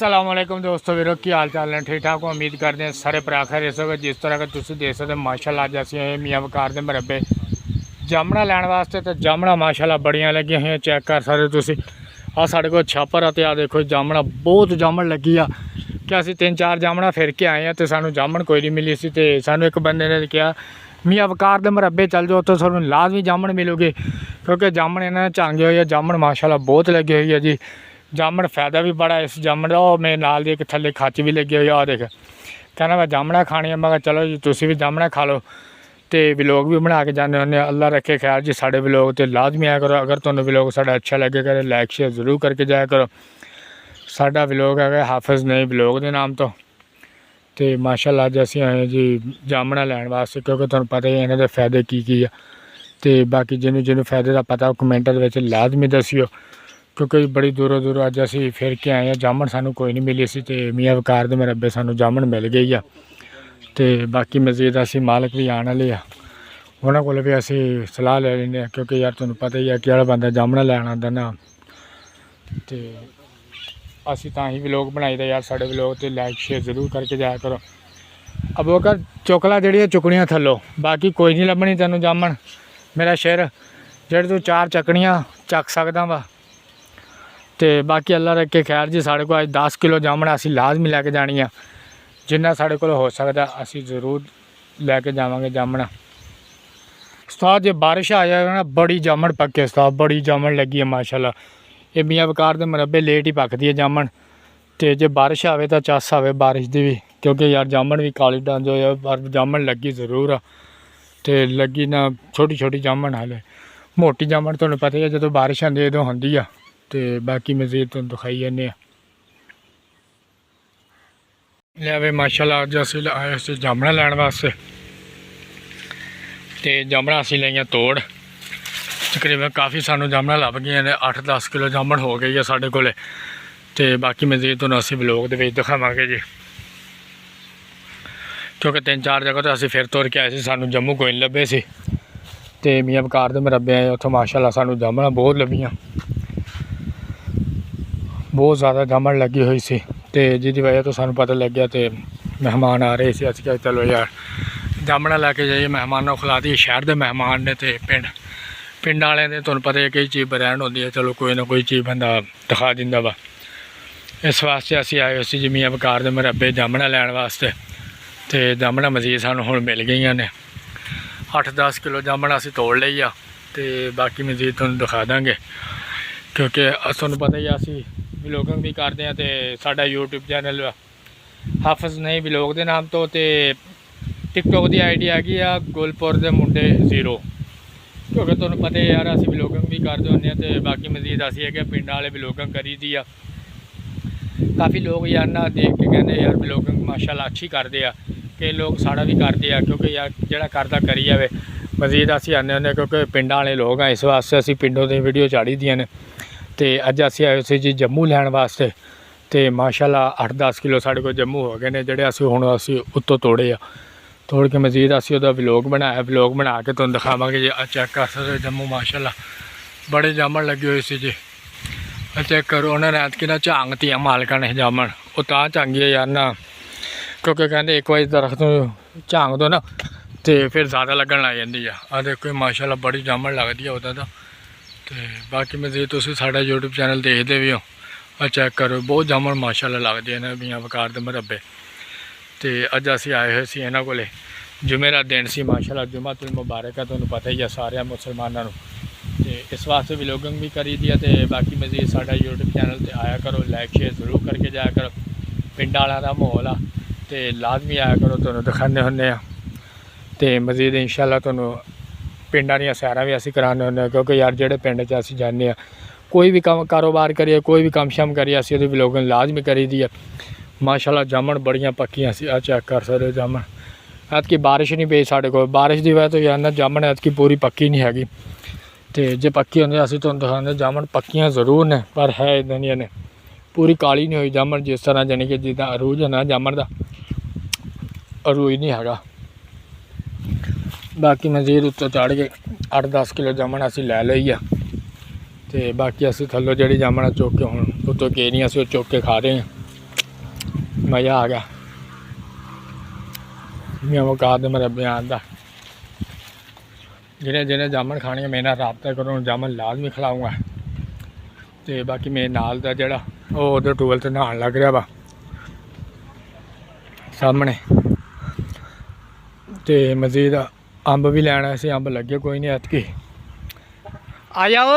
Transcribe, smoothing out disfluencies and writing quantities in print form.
अस्सलाम वालेकुम दोस्तों वीरो की हाल चाल ने ठीक ठाक हो। उम्मीद करते हैं सारे भरा खैर होगे। जिस तरह का तुम देख सकते माशाल्लाह अज असीं आए मियाँ वकार के मरबे जामना लैन वास्ते। तो जामना माशाल्लाह बड़ियां लगी हुई चैक कर सकते तुसीं। आ साढ़े कोल छापर आ देखो जामना बहुत जामन लगी आ कि असीं 3-4 जामना फिर के आए हैं तो सानू जामन कोई नहीं मिली सी। तो सानू एक बंदे ने कहा मियाँ वकार के मरबे चल जाओ तो सानू लाजमी जामन मिलूगी क्योंकि जामन इन्होंने झांगे हुई है। जामन माशाल्लाह बहुत लगी हुई है जी। जामन फायदा भी बड़ा है इस जामन का। और मेरे नाल दी एक थले खच भी लगी हुई आ देख कहना मैं जामना खानी है। मैं चलो जी तुसीं भी जामना खा लो। तो व्लॉग भी बना के जाने होंगे। अल्लाह रखे ख्याल जी साढ़े व्लॉग तो लाजमी आया करो। अगर तुहानू व्लॉग साढ़ा अच्छा लगे करे लाइक शेयर जरूर करके जाया करो। साडा व्लॉग है हाफिज़ नई व्लॉग के नाम तो माशाल्लाह अज असीं आए जी जामना लैन वास्ते क्योंकि तुहानू पता ही इन्हां दे फायदे की है। तो बाकी जिन्होंने फायदे का पता कमेंट लाजमी दसियो क्योंकि बड़ी दूरों दूरों अज असीं फिर के आए हैं। जामन सानू कोई नहीं मिली सी तो मियाँ वकार दे मरबे सानू जामन मिल गई है। तो बाकी मजीद असीं मालक भी आने वाले उन्होंने को भी असीं सलाह ले लें क्योंकि यार तुहानू पता ही है कि जेड़ा बंदा जामना लैन आंदा ना तो असीं तां ही व्लॉग बनाई दा यार। साढ़े व्लॉग तो लाइक शेयर जरूर करके जाया करो। अब वो कर चुकला जड़ियाँ चुकनियाँ थल्लों बाकी कोई नहीं लभनी तैनू जामन मेरा शेर जेड़े तू 4 चकनियाँ चक सकदा वा। तो बाकी अल्लाह रखे खैर जी साढ़े को अज 10 किलो जामन असीं लाजमी लैके जानी है। जिन्ना साढ़े को हो सकता असीं जरूर लैके जावांगे जामना। उस्ताद जे बारिश आ जाएगा ना बड़ी जामन पक्के उस्ताद बड़ी जामन लगी है माशाल्लाह। ये मियाँ वकार दे मरबे लेट ही पकदी है जामन। तो जे बारिश आवे तो चस आवे बारिश दी भी क्योंकि यार जामन भी काली डंज हो पर जामन लगी जरूर आ। तो लगी ना छोटी छोटी जामन हाले मोटी जामन तुहानू पता ही है जो बारिश आती उदों होंदी आ। तो बाकी मजीद तुहानू दिखाई जाने लिया माशाल्लाह अज असीं आए सी जामना लैन वास्ते। तो जामना असीं लईआं तोड़ तकरीबन काफ़ी सानू जामना लभ गई ने 8-10 किलो जामन हो गई है साढ़े कोले। तो बाकी मजीद तुहानू असीं व्लॉग दे विच दिखावांगे जी क्योंकि 3-4 जगह तो असीं फिर तुर के आए सी सानू जम्मू कोई नहीं लभे सी। तो मियाँ वकार दे मरबे आए उत्थों माशाल्लाह सानू जामना बहुत लभियां बहुत ज़्यादा जामन लगी हुई सी। तो जिसकी वजह तो सानू पता लग गया तो मेहमान आ रहे थे असीं कहा चलो यार जामना लैके जाइए मेहमानों खिला दी। शहर के मेहमान ने तो पिंड वाले ने तुहानू पता है कई चीज़ बरैन होंदी है चलो कोई ना कोई चीज़ बंदा दिखा दिंदा वा। इस वास्ते असीं आए उसी जी मियाँ वकार दे मरबे जामना लैन वास्ते। तो जामना मजीद सानू हुण मिल गई ने 8-10 किलो जामन असीं तोड़ लई आ। तो बाकी मजीद तुहानू दिखा देंगे क्योंकि तुहानू पता ही असीं व्लॉगिंग भी करते हैं। तो साडा यूट्यूब चैनल हाफिज़ नई व्लॉग के नाम तो टिकटॉक की आईडी हैगी आ गुलपुर दे मुंडे 0 क्योंकि तुहानू पता है यार असीं व्लॉगिंग भी करते होंगे। तो बाकी मजीद असीं है कि पिंड वाले व्लॉगिंग करी दी आ। काफ़ी लोग यार ना देख के कहते यार व्लॉगिंग माशाल्लाह अच्छी करते हैं। कई लोग साड़ा भी करते हैं क्योंकि यार जोड़ा करता करी जाए। मजीद असीं आने होंगे क्योंकि पिंड वाले लोग हैं इस वास्ते असीं पिंडों की वीडियो चाढ़ी दियां ने। तो अज असीं आए सी जी जम्मू लैन वास्ते। तो माशाल्लाह 8-10 किलो साढ़े को जम्मू हो गए हैं जोड़े असीं हुण असीं उत्तों तोड़े आ। तोड़ के मजीद असीं उहदा व्लॉग बनाया व्लॉग बना के तुहानू दिखावांगे जी। चेक कर सकते जम्मू माशाल्लाह बड़े जामन लगे हुए सी जी। चेक करो उन्होंने ऐतकी ना झांगती मालका ने जामन वो तां झांगी है यार ना क्योंकि कहते एक बार दरख्त झांग दो ना तो फिर ज़्यादा लगन लग जाती है। आ देखो माशाल्लाह बड़ी जामन लगती है उदा तो बाकी मजीद तुसीं साडा यूट्यूब चैनल देखते भी हो। चेक करो बहुत जामन माशाल्लाह लगते हैं मियाँ वकार दे मरबे। तो अज असीं आए हुए सी इन्हां कोले जुमे का दिन सी माशाल्लाह जुम्मतुल मुबारक है तुहानू पता ही है सारे मुसलमानों। तो इस वास्ते व्लॉगिंग भी करी दी है। तो बाकी मजीद साडा यूट्यूब चैनल पर आया करो लाइक शेयर जरूर करके जाया करो। पिंड वाला दा माहौल आ तो लाजमी आया करो तुहानू दिखाने होंगे। तो मजीद इंशाल्लाह तुहानू पिंडां दियां सैरां भी असीं कराने होंगे क्योंकि यार जेड़े पिंड च असीं जाने कोई भी काम कारोबार करिए कोई भी काम शाम करिए असीं उहदी व्लॉगिंग लाजमी करी दी है। माशाल्लाह जामन बड़ियां पक्कियां सी। चेक कर सकते हो जामन ऐतकी बारिश नहीं पई साढ़े को बारिश की वजह तो यार ना जामन ऐतकी पूरी पक्की नहीं हैगी। तो जे पक्की होंदी असीं तुहानू दिखांदे जामन पक्कियां जरूर ने पर है इदां दियां ने पूरी काली नहीं हुई जामन जिस तरह जानी कि जिद्दां अरूज होंदा जामन का अरूज नहीं हैगा। बाकी मजीद उत्तों चढ़ के 8-10 किलो जामन असीं लै लई आ। तो बाकी असीं थल्लों जिहड़ी जामन चुक के हुण उत्तों केरियां असीं चुक के खा रहे हैं। मज़ा आ गया मैं मुका दे मेरे बयान का। जिन्हें जिन्हें जामन खाने मेरे नाल राबता करो, जामन लाजमी खिलाऊँगा। तो बाकी मेरे नाल दा जेड़ा वो उधर टूबल से नहान लग रहा वा सामने। तो मजीद अंब भी लैना, इसे अंब लगे कोई नहीं ऐतकी। आ जाओ।